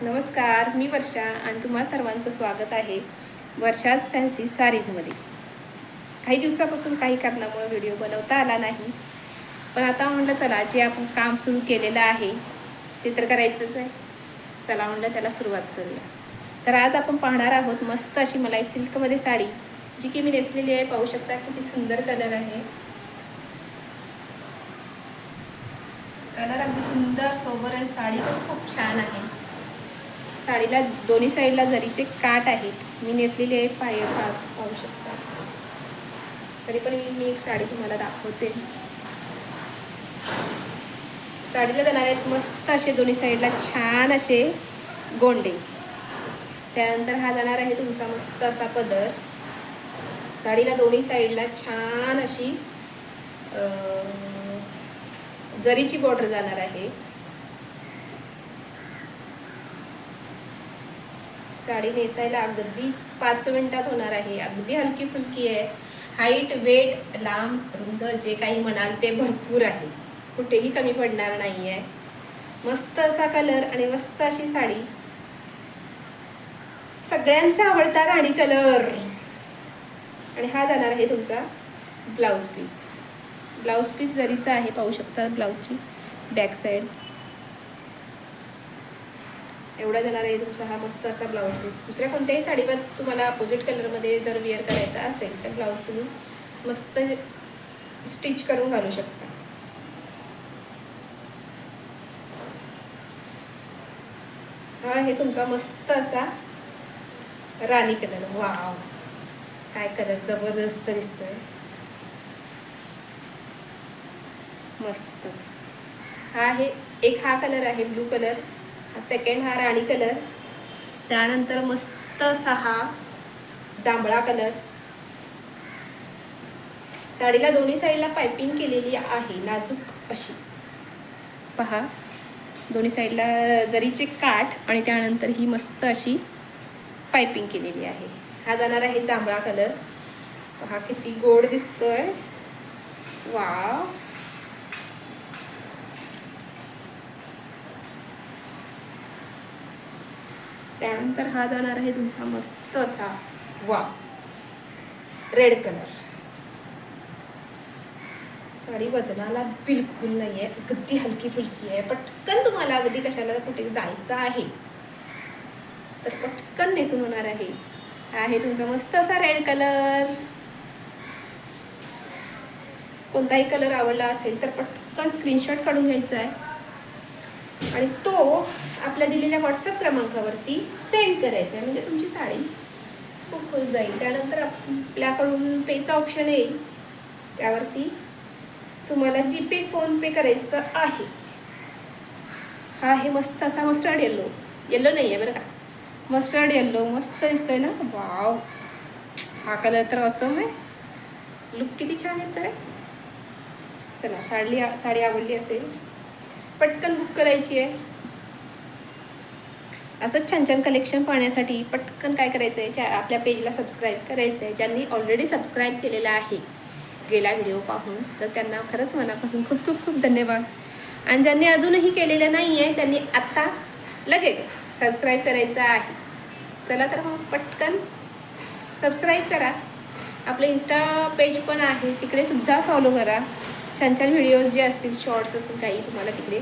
नमस्कार, मी वर्षा आणि तुम्हा सर्वांचं स्वागत आहे वर्षाज फॅन्सी सारीजमध्ये. काही दिवसापासून काही कारणामुळे व्हिडिओ बनवता आला नाही, पण आता म्हणलं चला जे आपण काम सुरू केलेलं आहे ते तर करायचंच आहे. चला म्हणलं त्याला सुरुवात करूया. तर आज आपण पाहणार आहोत मस्त अशी मलाई सिल्कमध्ये साडी, जी की मी नेसलेली आहे. पाहू शकता किती सुंदर कलर आहे. कलर अगदी सुंदर सोबर आहे. साडी पण खूप छान आहे. साडीला दोन्ही साईडला जरीचे काठ आहेत. मी नेसलेली आहे. पाहू शकता. तरी पण मी एक साडी तुम्हाला दाखवते. साडीला जाणार आहेत मस्त असे दोन्ही साईडला छान असे गोंडे. त्यानंतर हा जाणार आहे तुमचा मस्त असा पदर. साडीला दोन्ही साईडला छान अशी जरीची बॉर्डर जाणार आहे. साडी नेसायला अगदी 5 मिनिटात होणार आहे. अगदी हलकी फुलकी आहे. हाईट, वेट, लांब, रुंद जे काही म्हणाल ते भरपूर आहे. कुठेही कमी पडणार नाही आहे. मस्त असा कलर आणि मस्त अशी साडी. सगळ्यांचा आवडता राणी कलर. आणि हा जाणार आहे तुमचा ब्लाउज पीस. ब्लाउज पीस जरीचा आहे. पाहू शकता ब्लाउजची बॅक साईड. एवढा जाणार आहे तुमचा हा मस्त असा ब्लाउज पीस. दुसऱ्या कोणत्याही साडीवर तुम्हाला अपोजिट कलरमध्ये जर वेअर करायचा असेल तर ब्लाउज तुम्ही मस्त स्टिच करून घालू शकता. हा आहे तुमचा मस्त असा राणी कलर. वाव, काय कलर जबरदस्त दिसतोय. मस्त. हा आहे एक, हा कलर आहे ब्लू कलर. सेकंड हा राणी कलर. त्यानंतर मस्त असा हा जांभळा कलर. साडीला दोन्ही साईडला पाइपिंग केलेली आहे नाजूक अशी. पहा, दोन्ही साईडला जरीचे काठ आणि त्यानंतर ही मस्त अशी पाइपिंग केलेली आहे. हा जाणार आहे जांभळा कलर. पहा किती गोड दिसतोय. वाव. त्यानंतर हा जाणार आहे तुमचा मस्त असा रेड कलर. साडी वजनाला बिलकुल नाही आहे. अगदी हलकी फुलकी आहे. पटकन तुम्हाला अगदी कशाला कुठे जायचं आहे तर पटकन नेसून होणार आहे. हा आहे तुमचा मस्त असा रेड कलर. कोणताही कलर आवडला असेल तर पटकन स्क्रीनशॉट काढून घ्यायचा आहे आणि तो आपल्या दिलेल्या व्हॉट्सअप क्रमांकावरती सेंड करायचा आहे. म्हणजे तुमची साडी खूप होऊन जाईल. त्यानंतर आपल्याकडून पेचा ऑप्शन येईल. त्यावरती तुम्हाला जीपे, फोनपे करायचं आहे. हा आहे मस्त असा मस्टर्ड येल्लो. येल्लो नाही आहे बरं का, मस्टर्ड येल्लो. मस्त दिसतोय ना. वाव, हा कलर तर असम आहे. लुक किती छान येतोय. चला, साडी आवडली असेल पटकन बुक करायची आहे. असंच छान छान कलेक्शन पाहण्यासाठी पटकन काय करायचं आहे, आपल्या पेजला सबस्क्राईब करायचं आहे. ज्यांनी ऑलरेडी सबस्क्राईब केलेलं आहे गेला व्हिडिओ पाहून तर त्यांना खरंच मनापासून खूप खूप खूप धन्यवाद. आणि ज्यांनी अजूनही केलेलं नाही आहे त्यांनी आत्ता लगेच सबस्क्राईब करायचं आहे. चला तर मग पटकन सबस्क्राईब करा. आपलं इंस्टा पेज पण आहे, तिकडे सुद्धा फॉलो करा. छान छान व्हिडिओज जे असतील, शॉर्ट्स असतील काही, तुम्हाला तिकडे